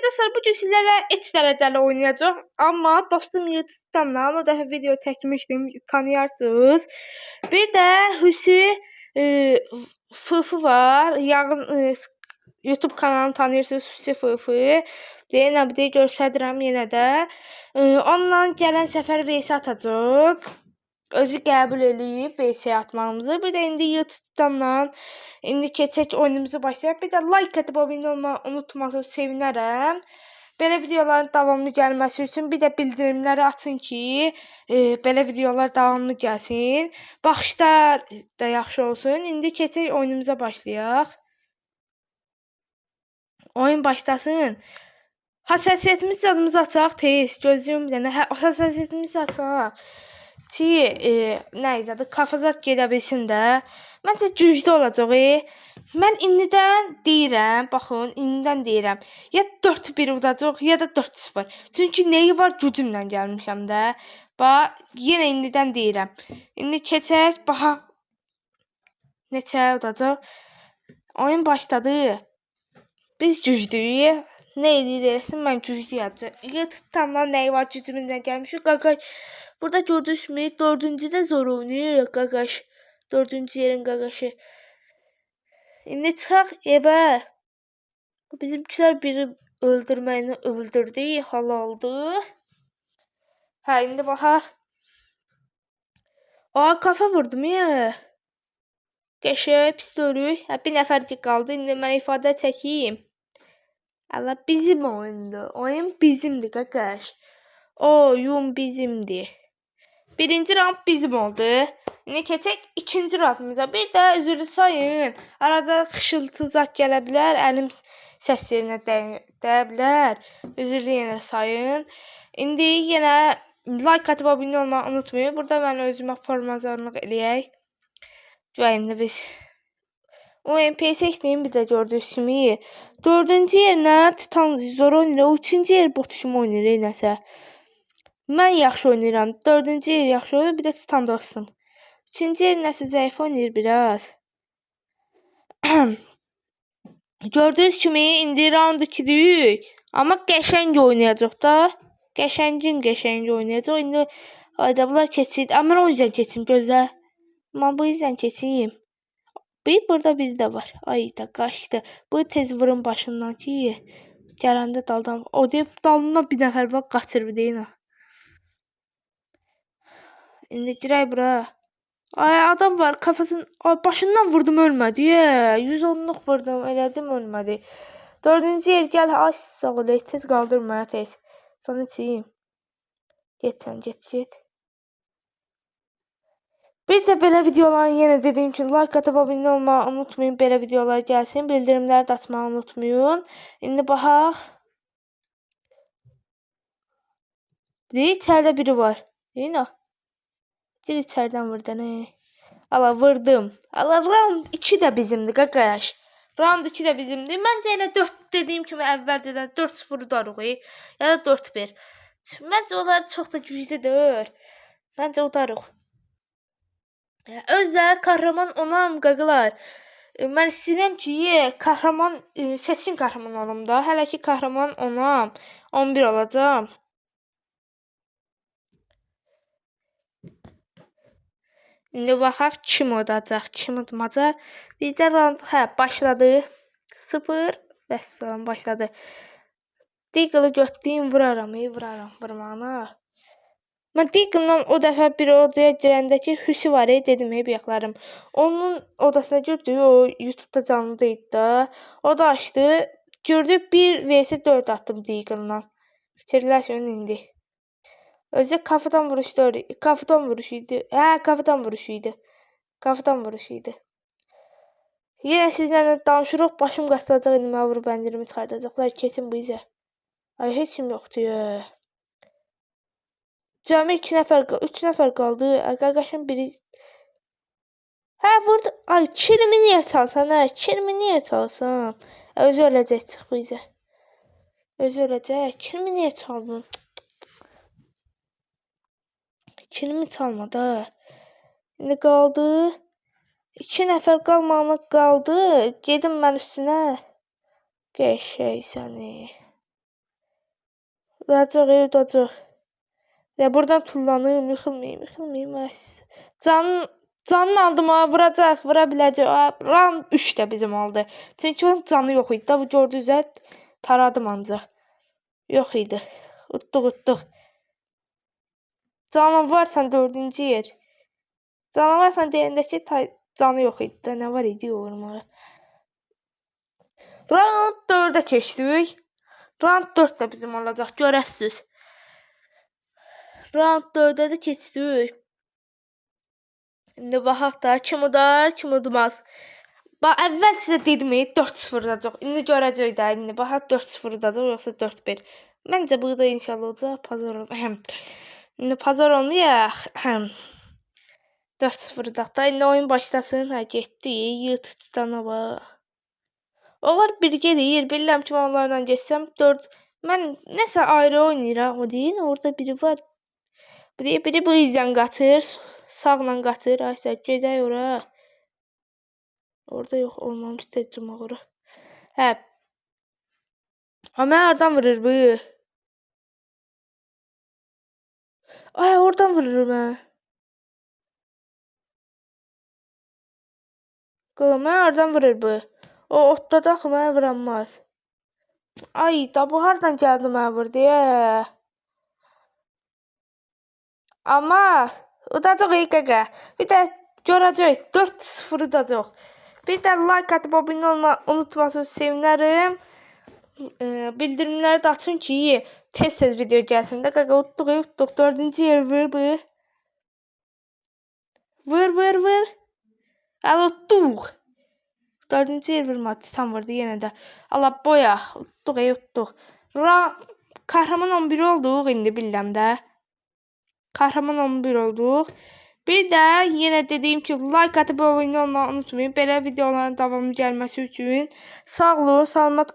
dostlar, bugün sizlərlə X dərəcəli oynayacaq. Amma dostum YouTube'dan o dəfə video çəkmişdim, tanıyarsınız. Bir də Hüsi Fıfı var. YouTube kanalını tanıyırsınız, Hüsi Fıfı. Deyən bir göstərirəm yenə də. Onunla gələn səfər VS atacaq. Özü qəbul eləyib VS atmağımızı. Bir də indi YouTube'dan indi keçək oyunumuzu başlayaq. Bir də like atıb abunə olmağı unutmasanız sevinərəm. Belə videoların davamlı gəlməsi üçün bir də bildirimləri açın ki, belə videolar davamlı gəlsin. Baxışlar da yaxşı olsun. İndi keçək oyunumuza başlayaq. Oyun başlasın. Hassasiyyətimiz adımızı açaq. Tez gözlüyüm bir dənə. Hassasiyyətimizi açaq. Ki, nə idi? Kafazat gedə bilsin də. Məncə güclü olacaq. Mən indidən deyirəm, baxın, indidən deyirəm. Ya 4-1 udacaq, ya da 4-0. Çünki nəyi var, gücümlə gəlmişəm də. Bax, yenə indidən deyirəm. İndi keçək, baxaq. Neçə udacaq? Oyun başladı. Biz güclüyük. Nə edirsən, mən güclü yapacaq. YouTube'dan nəyi var, gücümlə gəlmişik. Qaqaş. Burada gördünüz mü? 4-cüdə zor oynayır qaqaş. 4-cü yerin qaqaşı. İndi çıxaq evə. Bizimkilər biri öldürməyini öldürdü, halaldı. Hə, indi baxaq. Kafa vurdum ya. Qəşəng pis ölük. Hə, bir nəfər ki qaldı. İndi mən ifadə çəkeyim. Allah, bizim oyundur. Oyun bizimdir qaqaş. Oyun bizimdir. Birinci round bizim oldu. İndi keçək ikinci roundumuza. Bir də üzrlü sayın. Arada xışıltı zak gələ bilər. Əlim səs yerinə dəyə bilər. Üzrlü yenə sayın. İndi yenə like atıb abunə olmağı unutmayın. Burada mən özümə formazorluq eləyək. Güvəyində biz. O MP8'liyim bir də gördüyünüz kimi. 4-cü yerinə Titan zor oynayır. O 3-cü yer botuşum oynayır nəsə. Mən yaxşı oynayıram. 4-cü yer yaxşı oynayır. Bir də Titan dostum. 3-cü yer nəsə zəif oynayır biraz. Gördüyünüz kimi indi round 2-dür. Amma qəşəng oynayacaq da. Qəşəng oynayacaq. İndi ayda bunlar keçir. Amma o yüzden keçim gözlə. Mən bu yüzden keçeyim. Burada biri də var. Ay da qaçdı. Bu tez vurun başından ki. Gələndə daldan. O deyib dalından bir nəfər var. Qaçır bir deyin. İndi girək bura. Ay adam var kafasının. Ay, başından vurdum ölmədi. 110'luq vurdum. Elədim ölmədi. 4-cü yer gəl. Ay sağ ol. Tez qaldırma tez. Sana içeyim. Get sen get. Bir də belə videoların yenə dediyim kimi like atıb abunə olmağı unutmayın. Belə videolar gəlsin. Bildirimləri də açmağı unutmayın. İndi baxaq. İçəridə biri var. Yine. Bir içərdən vurdu ne? Allah vurdum. Allah round 2 də bizimdir qaqaş. Round 2 də bizimdir. Məncə elə 4 dediyim kimi əvvəlcədən 4-0 udarıq. Ya da 4-1. Məncə onlar çox da güclü deyil. Məncə udarıq. Özdə kahraman onam qaqalar. Mən istəyirəm ki, kahraman seçkin kahraman olum da. Hələ ki kahraman onam. 11 olacağam. İndi baxaq kim olacaq, kim olmayacaq. Bizdə round başladı. 0 və salam başladı. Deagle'ı götürdüm, vuraram, vurmağına. Mən Deagle'la o dəfə bir odaya girəndəki Hüsi var, dedim, yaxlarım. Onun odasına gördük, o YouTube'da canlıydı da. O da açdı. Gördük 1 vs 4 attım Deagle'la. Fikirləşin indi. Özü kafadan vuruşdu. Kafadan vuruşuydu. Yenə sizlərlə danışırıq. Başım qatılacaq. İndi mənə vurub bəndirimi çıxardacaqlar. Kesin bu izə. Ay, heç kim yoxdur ya. Cəmi 2 nəfər, 3 nəfər qaldı. Qaqaşın biri. Hə, vurdu. Ay, kirimi niyə çalsan, hə? Kirimi niyə çalsan? Özü öləcək, çıx bu izə. Özü öləcək. Kirimi niyə çaldın? Kirimi çalma da. İndi qaldı. 2 nəfər qalmağına qaldı. Gedim mən üstünə. Qəşəng səni. Udacaq. Ya buradan tullanım, yıxılmayım. Canını aldım ha, vura biləcək. Round 3 də bizim oldu. Çünki onun canı yox idi. Da bu gördüyünüzə taradım ancaq. Yox idi. Utduq. Canın varsan 4-cü yer. Canın varsan deyəndəki canı yox idi də. Nə var idi yormağa. Round 4-ə keçdik. Round 4 də bizim olacaq. Görəsiniz. Round 4'e de keçdik. İndi baxaq da kim udar, kim udmaz. Əvvəl sizə dedim 4-0 udacaq. İndi görəcəyik də. İndi baxaq 4-0 udacaq yoxsa 4-1. Məncə bu da inşallah olacaq. Pazar olmayaq. İndi pazar olmayaq. 4-0 udacaq da. İndi oyun başlasın. Hə, getdi. YouTube'dan bax. Onlar birgə deyir. Bilirəm ki, mən onlarla geçsəm 4. Mən nəsə ayrı oynayıram. O deyil. Orada biri var. Biri bu yüzden qaçır. Sağla qaçır. Aysə gedək ora. Orada yox olmamış təcrübə ora. Hə. Amma oradan vurur bu. Ay oradan vurur mən. Mən oradan vurur bu. O otda da mənə vuranmaz. Ay da bu hardan gəldi mənə vurdu ya. Amma udacaq qaqa. Bir də görəcək 4-0 udacaq. Bir də like atıb abunə olmayı unutmasınız, sevinərəm. Bildirimləri də açın ki, tez video gəlsin də. Qaqa utduq. 4-cü yer vur bu. Vur. Əl utduq. 4-cü yer vurmadı. Tam vurdu yenə də. Allah boya. Utduq. Kahraman 11 olduq indi bilirəm də. Kahraman 11 olduq. Bir də yenə dediyim ki, like atıb abunə olmayı unutmayın. Belə videoların davamı gəlməsi üçün. Sağ olun, salamat qalın.